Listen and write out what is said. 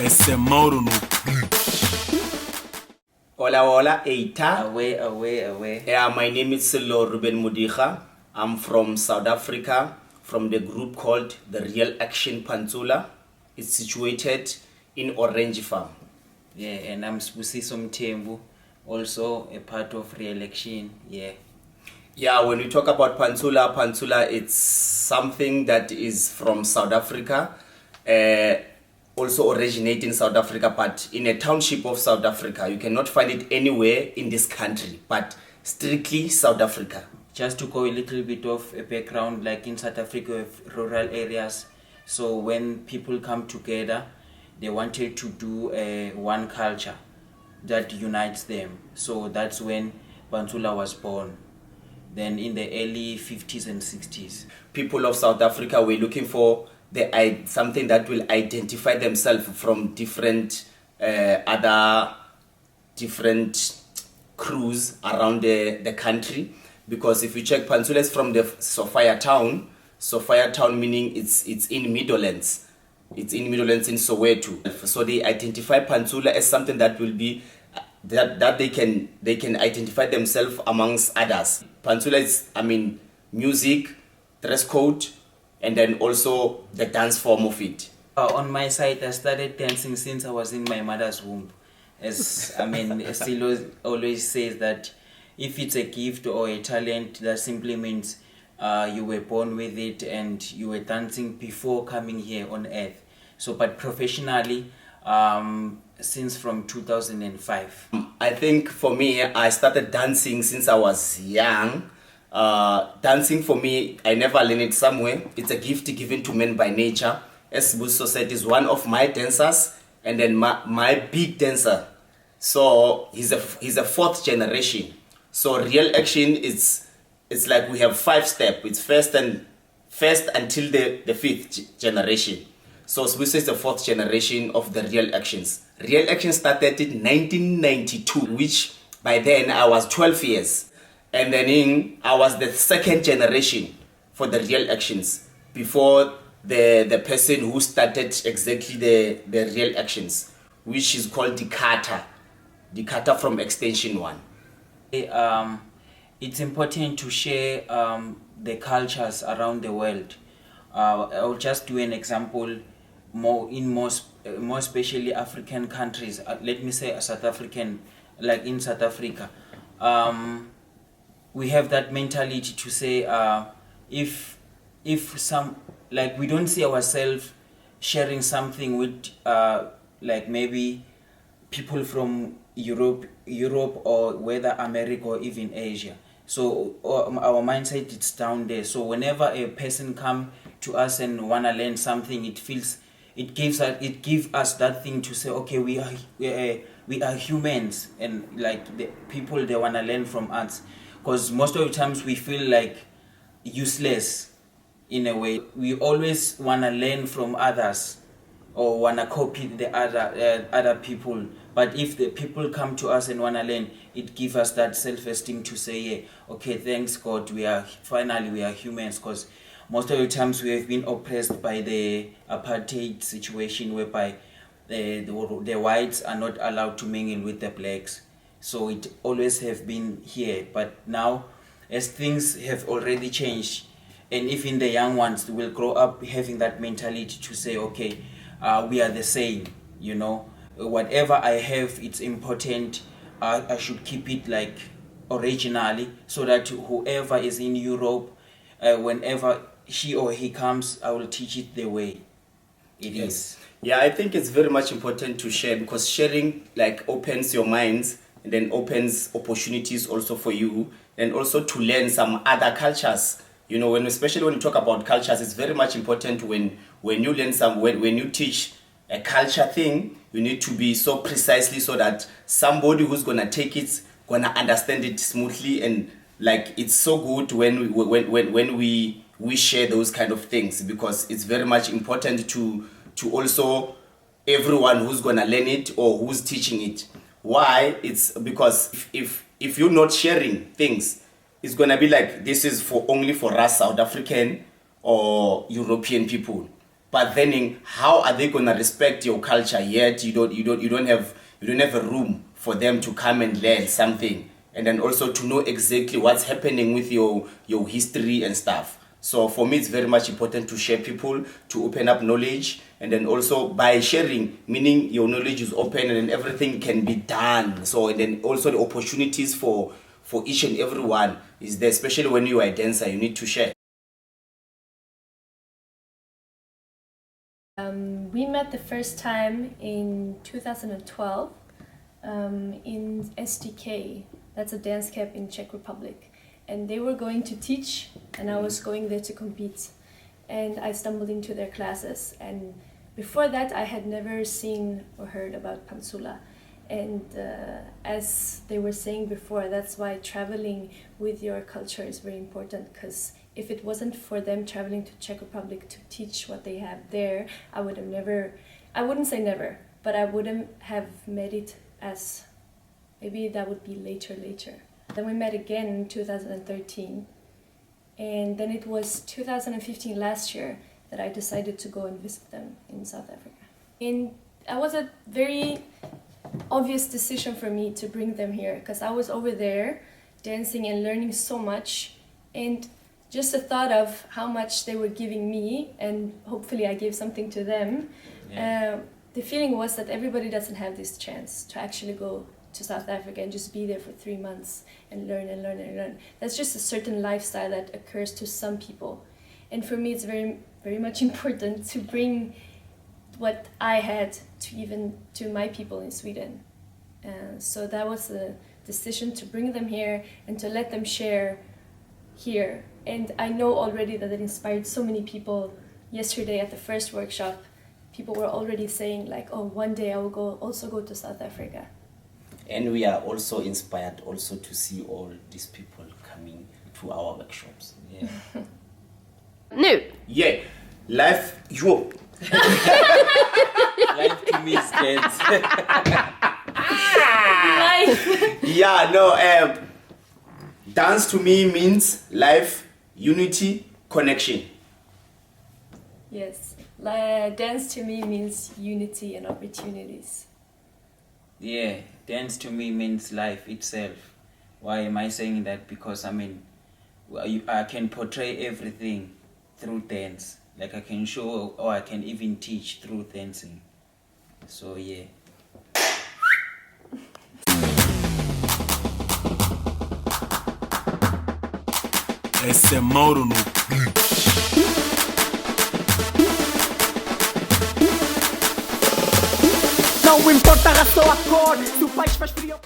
Esse Mauro no. Hola, hola, Eita. Away. Yeah, my name is Silo Ruben Mudicha. I'm from South Africa, from the group called the Real Action Pantsula. It's situated in Orange Farm. Yeah, and I'm Spusiso Mthembu, also a part of Real Action. Yeah, when we talk about Pantsula, it's something that is from South Africa, also originate in South Africa, but in a township of South Africa. You cannot find it anywhere in this country, but strictly South Africa. Just to go a little bit of a background, like in South Africa, we have rural areas. So when people come together, they wanted to do one culture that unites them. So that's when Pantsula was born. Then in the early 50s and 60s. People of South Africa were looking for something that will identify themselves from different other different crews around the country. Because if you check, Pantsula is from the Sophia town meaning it's in Midlands. It's in Midlands in Soweto. So they identify Pantsula as something that will be that they can identify themselves amongst others. Pantsula is, music, dress code, and then also the dance form of it. On my side, I started dancing since I was in my mother's womb. Stilo always says that if it's a gift or a talent, that simply means you were born with it and you were dancing before coming here on earth. So, but professionally, since from 2005. I think for me, I started dancing since I was young. Dancing for me, I never learned it somewhere. It's a gift given to men by nature. As Busso said, is one of my dancers, and then my big dancer. So he's a fourth generation. So Real Action it's like we have 5 steps. It's first until the 5th generation. So Swiss is the 4th generation of the Real Actions. Real Action started in 1992, which by then I was 12 years. And then I was the 2nd generation for the Real Actions before the person who started exactly the Real Actions, which is called Dikata from Extension 1. It's important to share the cultures around the world. I'll just do an example. More especially African countries. Let me say South African, like in South Africa, we have that mentality to say if some, like, we don't see ourselves sharing something with like maybe people from Europe or whether America or even Asia. So our mindset is down there. So whenever a person come to us and wanna learn something, it gives us that thing to say, okay, we are humans, and like the people, they wanna learn from us, because most of the times we feel like useless in a way. We always wanna learn from others or wanna copy the other people. But if the people come to us and wanna learn, it gives us that self-esteem to say, yeah, okay, thanks God, we are humans, because most of the times we have been oppressed by the apartheid situation, whereby the whites are not allowed to mingle with the blacks. So it always have been here. But now, as things have already changed, and even the young ones will grow up having that mentality to say, okay, we are the same, whatever I have, it's important. I should keep it like originally, so that whoever is in Europe, whenever she or he comes, I will teach it the way it is. Yeah, I think it's very much important to share, because sharing like opens your minds and then opens opportunities also for you, and also to learn some other cultures. Especially when you talk about cultures, it's very much important when you learn when you teach a culture thing, you need to be so precisely so that somebody who's gonna take it gonna understand it smoothly, and like it's so good when we share those kind of things, because it's very much important to also everyone who's gonna learn it or who's teaching it. Why? It's because if you're not sharing things, it's gonna be like this is only for us South African or European people. but then how are they gonna respect your culture yet you don't have a room for them to come and learn something, and then also to know exactly what's happening with your history and stuff. So for me, it's very much important to share people, to open up knowledge, and then also by sharing, meaning your knowledge is open and then everything can be done. So and then also the opportunities for each and everyone is there, especially when you are a dancer, you need to share. We met the first time in 2012 in SDK, that's a dance camp in Czech Republic. And they were going to teach, and I was going there to compete. And I stumbled into their classes. And before that, I had never seen or heard about Pantsula. And as they were saying before, that's why traveling with your culture is very important, because if it wasn't for them traveling to Czech Republic to teach what they have there, I would have never, I wouldn't say never, but I wouldn't have met it as, maybe that would be later. Then we met again in 2013, and then it was 2015 last year that I decided to go and visit them in South Africa. And that was a very obvious decision for me to bring them here, because I was over there dancing and learning so much, and just the thought of how much they were giving me, and hopefully I gave something to them, the feeling was that everybody doesn't have this chance to actually go to South Africa and just be there for 3 months and learn. That's just a certain lifestyle that occurs to some people. And for me, it's very, very much important to bring what I had to my people in Sweden. So that was the decision, to bring them here and to let them share here. And I know already that it inspired so many people. Yesterday at the first workshop, people were already saying like, oh, one day I will also go to South Africa. And we are also inspired also to see all these people coming to our workshops. Yeah. Nu! Yeah. Life, yo. Life to me is dance. Yeah, no, dance to me means life, unity, connection. Yes, dance to me means unity and opportunities. Yeah, dance to me means life itself. Why am I saying that? Because I mean, I can portray everything through dance. Like I can show, or I can even teach through dancing. So yeah. Esse Mauro no Não importa a raça ou a cor, se o país faz frio.